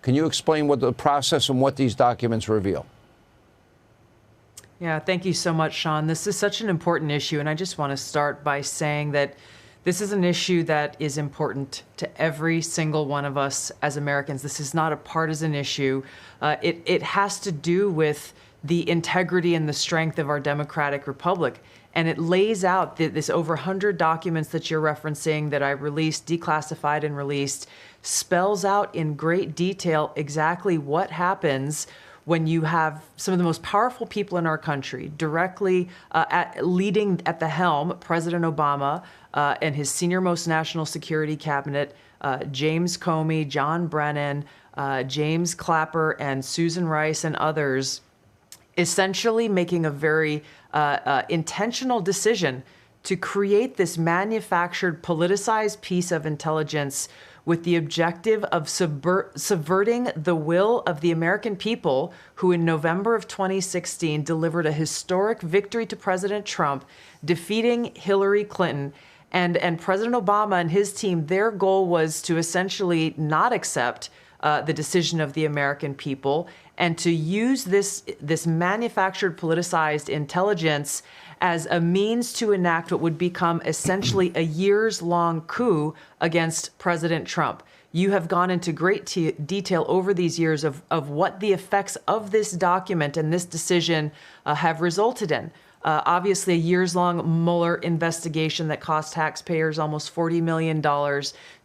Can you explain what the process and what these documents reveal? Yeah, thank you so much, Sean. This is such an important issue, and I just want to start by saying that this is an issue that is important to every single one of us as Americans. This is not a partisan issue. It has to do with the integrity and the strength of our democratic republic. And it lays out this over 100 documents that you're referencing that I released, declassified and released, spells out in great detail exactly what happens when you have some of the most powerful people in our country directly leading at the helm, President Obama and his senior-most national security cabinet, James Comey, John Brennan, James Clapper, and Susan Rice, and others, essentially making a very intentional decision to create this manufactured, politicized piece of intelligence with the objective of subverting the will of the American people, who in November of 2016 delivered a historic victory to President Trump, defeating Hillary Clinton. And President Obama and his team, their goal was to essentially not accept the decision of the American people and to use this manufactured, politicized intelligence as a means to enact what would become essentially a years-long coup against President Trump. You have gone into great detail over these years of what the effects of this document and this decision have resulted in. Obviously, a years-long Mueller investigation that cost taxpayers almost $40 million,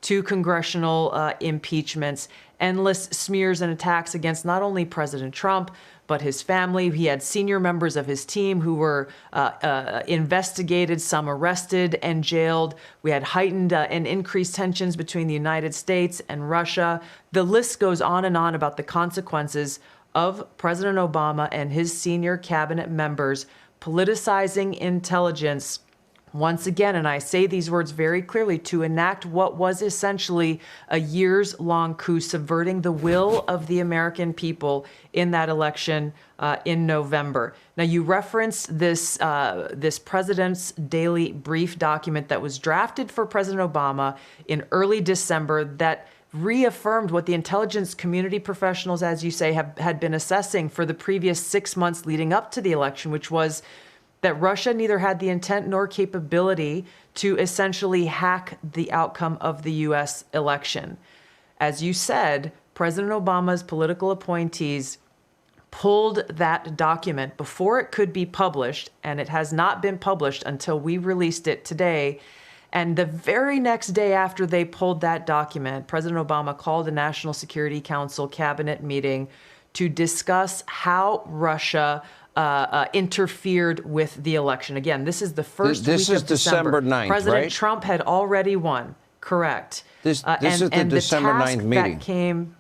2 congressional impeachments, endless smears and attacks against not only President Trump, but his family. He had senior members of his team who were investigated, some arrested and jailed. We had heightened and increased tensions between the United States and Russia. The list goes on and on about the consequences of President Obama and his senior cabinet members politicizing intelligence once again, and I say these words very clearly, to enact what was essentially a years-long coup, subverting the will of the American people in that election in November. Now, you referenced this President's Daily Brief document that was drafted for President Obama in early December that reaffirmed what the intelligence community professionals, as you say, had been assessing for the previous 6 months leading up to the election, which was that Russia neither had the intent nor capability to essentially hack the outcome of the U.S. election. As you said, President Obama's political appointees pulled that document before it could be published, and it has not been published until we released it today. And the very next day after they pulled that document, President Obama called a National Security Council cabinet meeting to discuss how Russia interfered with the election. Again, this is the first week of December. This is December 9th, President Trump had already won. Correct. This is the December 9th meeting.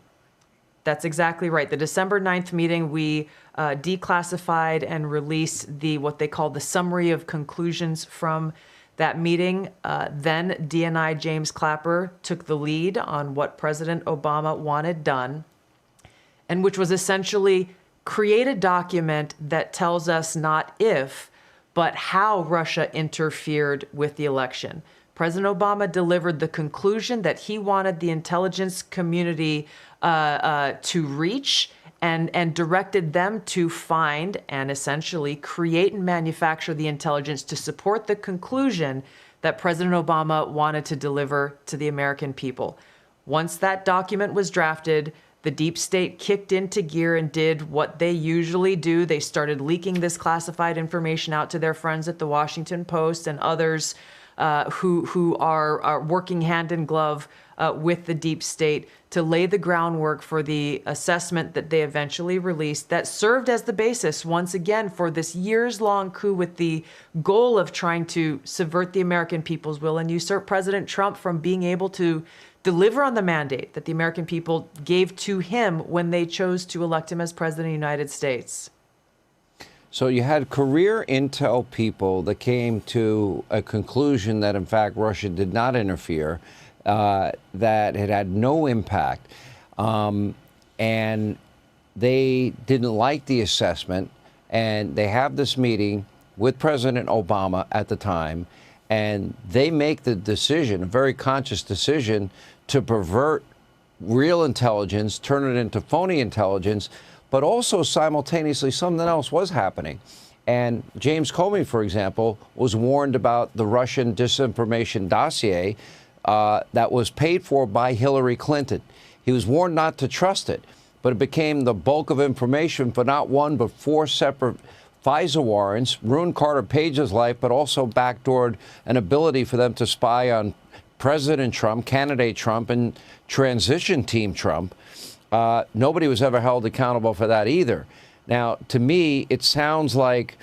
That's exactly right. The December 9th meeting, we declassified and released what they call the summary of conclusions from that meeting. Then DNI James Clapper took the lead on what President Obama wanted done, and which was essentially create a document that tells us not if, but how Russia interfered with the election. President Obama delivered the conclusion that he wanted the intelligence community to reach and directed them to find and essentially create and manufacture the intelligence to support the conclusion that President Obama wanted to deliver to the American people. Once that document was drafted, the deep state kicked into gear and did what they usually do. They started leaking this classified information out to their friends at the Washington Post and others who are working hand in glove with the deep state to lay the groundwork for the assessment that they eventually released that served as the basis, once again, for this years-long coup with the goal of trying to subvert the American people's will and usurp President Trump from being able to deliver on the mandate that the American people gave to him when they chose to elect him as president of the United States. So you had career intel people that came to a conclusion that, in fact, Russia did not interfere, that it had no impact, and they didn't like the assessment, and they have this meeting with President Obama at the time, and they make the decision, a very conscious decision, to pervert real intelligence, turn it into phony intelligence, but also simultaneously something else was happening. And James Comey, for example, was warned about the Russian disinformation dossier that was paid for by Hillary Clinton. He was warned not to trust it, but it became the bulk of information for not one but 4 separate FISA warrants, ruined Carter Page's life, but also backdoored an ability for them to spy on President Trump, candidate Trump, and transition team Trump. Nobody was ever held accountable for that either. Now, to me, it sounds like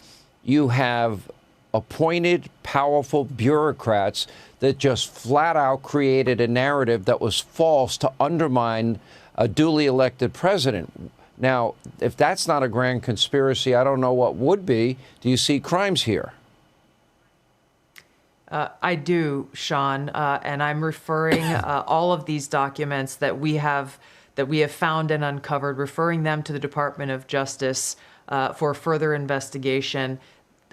you have appointed, powerful bureaucrats that just flat out created a narrative that was false to undermine a duly elected president. Now, if that's not a grand conspiracy, I don't know what would be. Do you see crimes here? I do, Sean, and I'm referring all of these documents that we have found and uncovered, referring them to the Department of Justice for further investigation,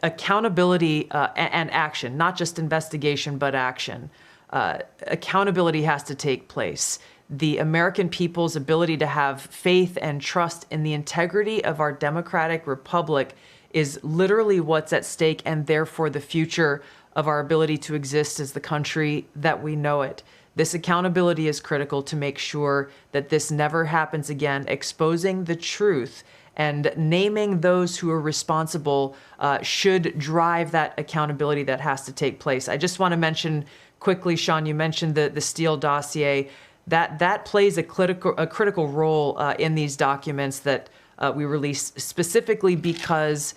accountability, and action, not just investigation, but action. Accountability has to take place. The American people's ability to have faith and trust in the integrity of our democratic republic is literally what's at stake, and therefore the future of our ability to exist as the country that we know it. This accountability is critical to make sure that this never happens again. Exposing the truth and naming those who are responsible should drive that accountability that has to take place. I just want to mention quickly, Sean, you mentioned the Steele Dossier. That plays a critical role in these documents that we released, specifically because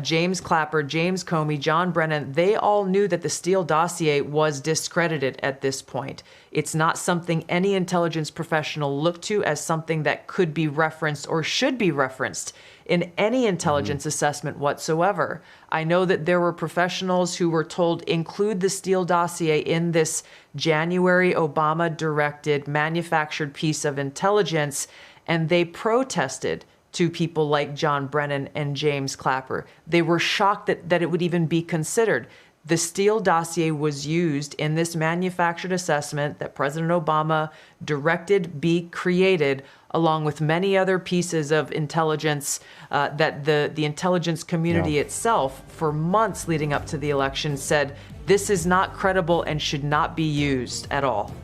James Clapper, James Comey, John Brennan, they all knew that the Steele Dossier was discredited at this point. It's not something any intelligence professional looked to as something that could be referenced or should be referenced in any intelligence assessment whatsoever. I know that there were professionals who were told include the Steele Dossier in this January Obama-directed manufactured piece of intelligence, and they protested to people like John Brennan and James Clapper. They were shocked that it would even be considered. The Steele Dossier was used in this manufactured assessment that President Obama directed be created, along with many other pieces of intelligence that the intelligence community itself, for months leading up to the election, said this is not credible and should not be used at all.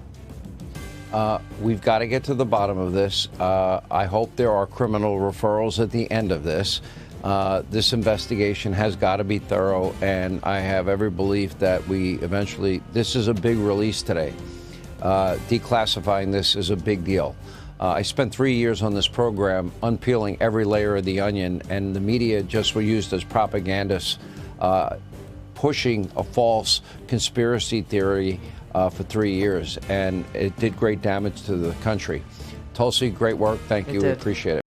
We've got to get to the bottom of this. I hope there are criminal referrals at the end of this. This investigation has got to be thorough, and I have every belief that we eventually, this is a big release today. Declassifying this is a big deal. I spent 3 years on this program unpeeling every layer of the onion, and the media just were used as propagandists, pushing a false conspiracy theory for 3 years, and it did great damage to the country. Tulsi, great work. Thank you. We appreciate it.